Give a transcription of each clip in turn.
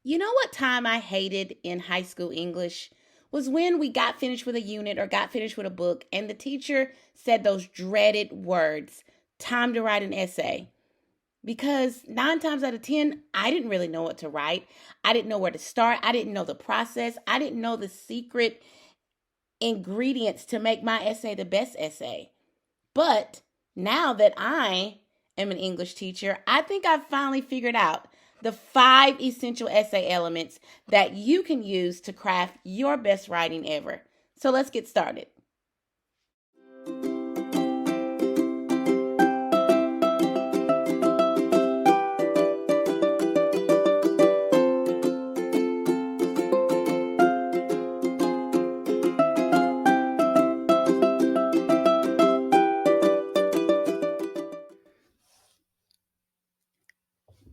You know what time I hated in high school English was when we got finished with a unit or got finished with a book and the teacher said those dreaded words, time to write an essay. Because 9 times out of 10, I didn't really know what to write. I didn't know where to start. I didn't know the process. I didn't know the secret ingredients to make my essay the best essay. But now that I am an English teacher, I think I've finally figured out the 5 essential essay elements that you can use to craft your best writing ever. So let's get started.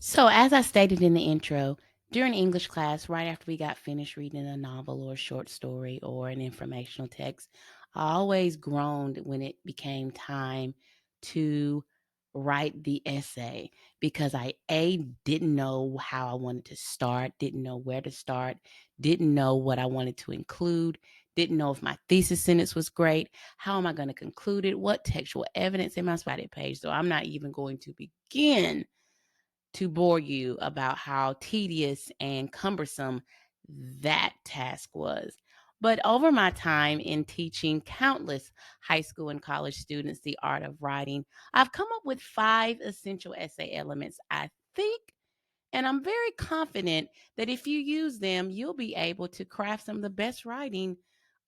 So, as I stated in the intro, during English class, right after we got finished reading a novel or a short story or an informational text, I always groaned when it became time to write the essay because I didn't know how I wanted to start, didn't know where to start, didn't know what I wanted to include, didn't know if my thesis sentence was great. How am I going to conclude it? What textual evidence in my spotted page? So I'm not even going to begin to bore you about how tedious and cumbersome that task was. But over my time in teaching countless high school and college students the art of writing, I've come up with 5 essential essay elements, I think, and I'm very confident that if you use them, you'll be able to craft some of the best writing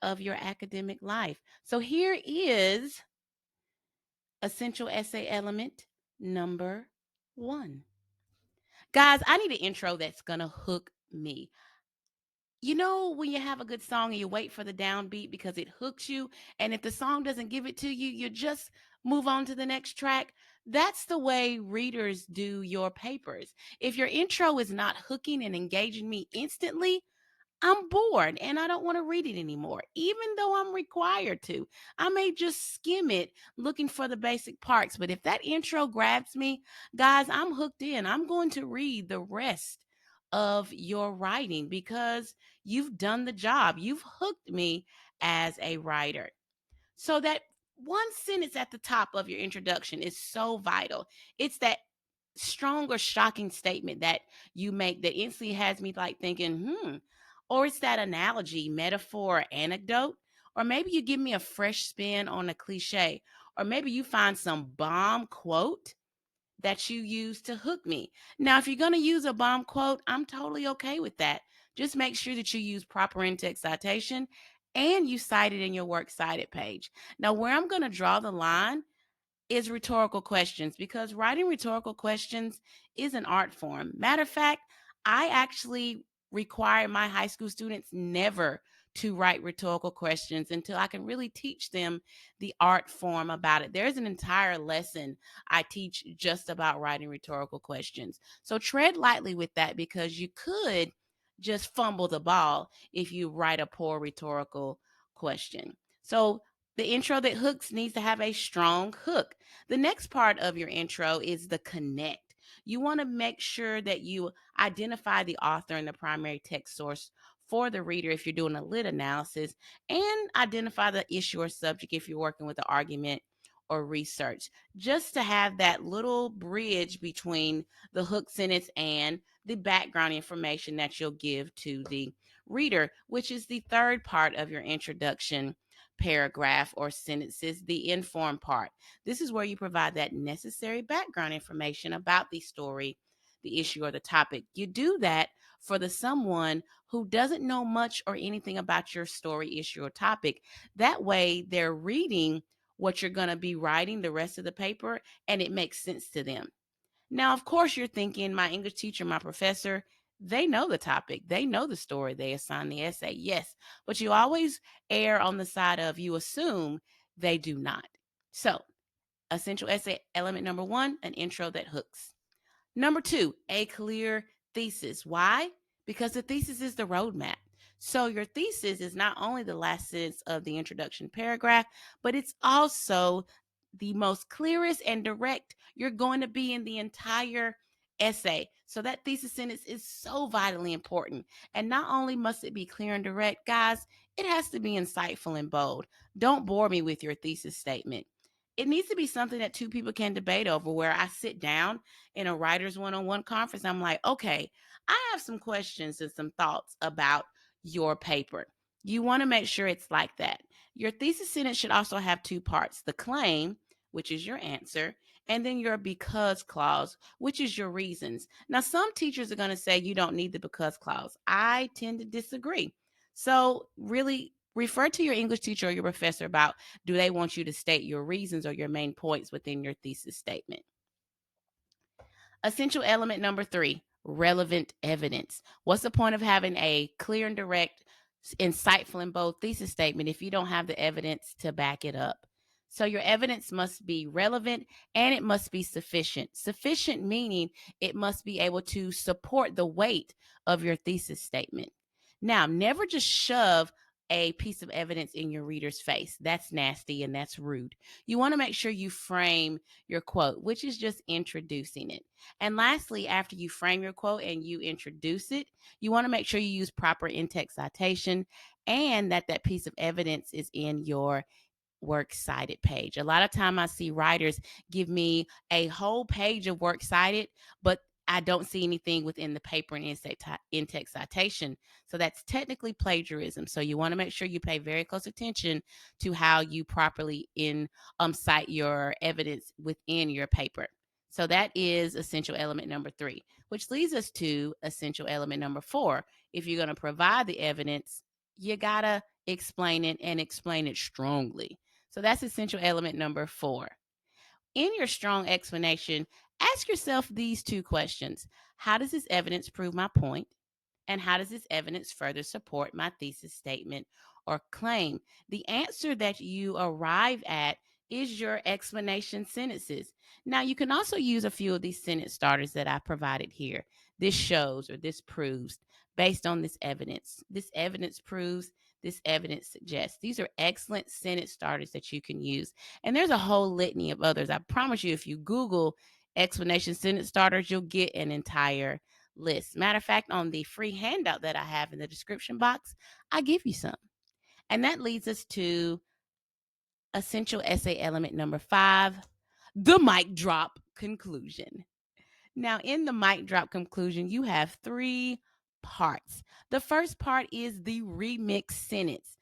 of your academic life. So here is essential essay element number 1. Guys, I need an intro that's gonna hook me. You know, when you have a good song and you wait for the downbeat because it hooks you, and if the song doesn't give it to you, you just move on to the next track. That's the way readers do your papers. If your intro is not hooking and engaging me instantly, I'm bored and I don't want to read it anymore, even though I'm required to. I may just skim it looking for the basic parts, but if that intro grabs me, guys, I'm hooked in. I'm going to read the rest of your writing because you've done the job. You've hooked me as a writer. So that one sentence at the top of your introduction is so vital. It's that strong or shocking statement that you make that instantly has me like thinking, or it's that analogy, metaphor, or anecdote, or maybe you give me a fresh spin on a cliche, or maybe you find some bomb quote that you use to hook me. Now, if you're going to use a bomb quote, I'm totally okay with that. Just make sure that you use proper in-text citation and you cite it in your works cited page. Now, where I'm going to draw the line is rhetorical questions because writing rhetorical questions is an art form. Matter of fact, I actually require my high school students never to write rhetorical questions until I can really teach them the art form about it. There's an entire lesson I teach just about writing rhetorical questions. So tread lightly with that because you could just fumble the ball if you write a poor rhetorical question. So the intro that hooks needs to have a strong hook. The next part of your intro is the connect. You want to make sure that you identify the author and the primary text source for the reader if you're doing a lit analysis, and identify the issue or subject if you're working with the argument or research, just to have that little bridge between the hook sentence and the background information that you'll give to the reader, which is the third part of your introduction paragraph or sentences, the inform part. This is where you provide that necessary background information about the story, the issue, or the topic. You do that for the someone who doesn't know much or anything about your story, issue, or topic. That way, they're reading what you're going to be writing the rest of the paper and it makes sense to them. Now, of course, you're thinking, my English teacher, my professor, they know the topic, they know the story, they assign the essay. Yes, but you always err on the side of you assume they do not. So, essential essay element number 1, an intro that hooks. Number 2, a clear thesis. Why? Because the thesis is the roadmap. So your thesis is not only the last sentence of the introduction paragraph, but it's also the most clearest and direct you're going to be in the entire essay. So that thesis sentence is so vitally important. And not only must it be clear and direct, guys, it has to be insightful and bold. Don't bore me with your thesis statement. It needs to be something that two people can debate over, where I sit down in a writer's one-on-one conference. I'm like, okay, I have some questions and some thoughts about your paper. You want to make sure it's like that. Your thesis sentence should also have two parts: the claim, which is your answer, and then your because clause, which is your reasons. Now, some teachers are going to say you don't need the because clause. I tend to disagree. So, really refer to your English teacher or your professor about, do they want you to state your reasons or your main points within your thesis statement. Essential element number 3, relevant evidence. What's the point of having a clear and direct, insightful and bold thesis statement if you don't have the evidence to back it up? So your evidence must be relevant and it must be sufficient. Sufficient meaning it must be able to support the weight of your thesis statement. Now, never just shove a piece of evidence in your reader's face. That's nasty and that's rude. You want to make sure you frame your quote, which is just introducing it. And lastly, after you frame your quote and you introduce it, you want to make sure you use proper in-text citation and that piece of evidence is in your works cited page. A lot of time I see writers give me a whole page of works cited, but I don't see anything within the paper and in-text citation. So that's technically plagiarism. So you want to make sure you pay very close attention to how you properly cite your evidence within your paper. So that is essential element number 3, which leads us to essential element number 4. If you're going to provide the evidence, you gotta explain it and explain it strongly. So that's essential element number 4. In your strong explanation, ask yourself these 2 questions. How does this evidence prove my point? And how does this evidence further support my thesis statement or claim? The answer that you arrive at is your explanation sentences. Now, you can also use a few of these sentence starters that I provided here. This shows or this proves based on this evidence. This evidence proves, this evidence suggests. These are excellent sentence starters that you can use. And there's a whole litany of others. I promise you, if you Google explanation sentence starters, you'll get an entire list. Matter of fact, on the free handout that I have in the description box, I give you some. And that leads us to essential essay element number 5, the mic drop conclusion. Now, in the mic drop conclusion, you have 3 parts. The first part is the remix sentence.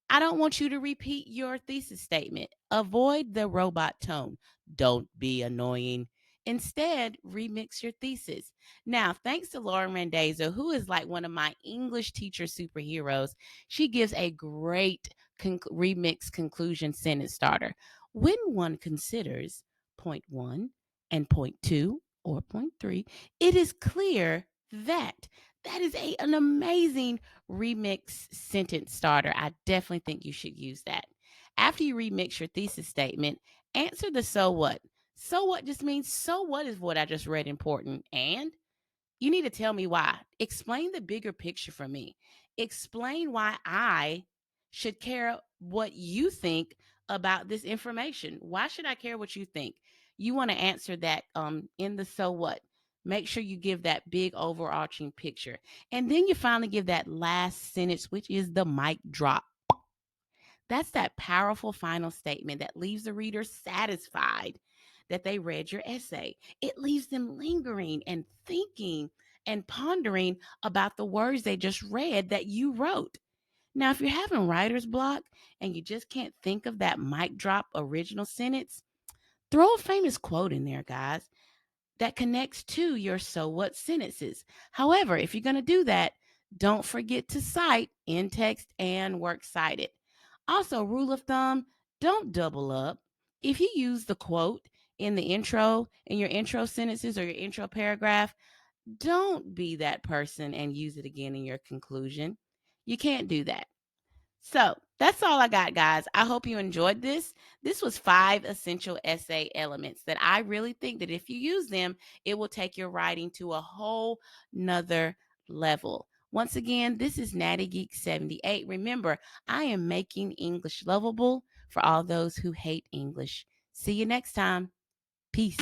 I don't want you to repeat your thesis statement. Avoid the robot tone. Don't be annoying. Instead, remix your thesis. Now, thanks to Lauren Randazzo, who is like one of my English teacher superheroes, she gives a great remix conclusion sentence starter. When one considers point 1 and point 2 or point 3, it is clear that that is an amazing remix sentence starter. I definitely think you should use that. After you remix your thesis statement, answer the so what. So what just means, so what is what I just read important? And you need to tell me why. Explain the bigger picture for me. Explain why I should care what you think about this information. Why should I care what you think? You want to answer that in the so what. Make sure you give that big overarching picture. And then you finally give that last sentence, which is the mic drop. That's that powerful final statement that leaves the reader satisfied that they read your essay. It leaves them lingering and thinking and pondering about the words they just read that you wrote. Now, if you're having writer's block and you just can't think of that mic drop original sentence, throw a famous quote in there, guys, that connects to your so what sentences. However, if you're going to do that, don't forget to cite in text and works cited. Also, rule of thumb, don't double up. If you use the quote in the intro, in your intro sentences or your intro paragraph, don't be that person and use it again in your conclusion. You can't do that. So that's all I got, guys. I hope you enjoyed this. This was 5 essential essay elements that I really think that if you use them, it will take your writing to a whole nother level. Once again, this is Natty Geek 78. Remember, I am making English lovable for all those who hate English. See you next time. Peace.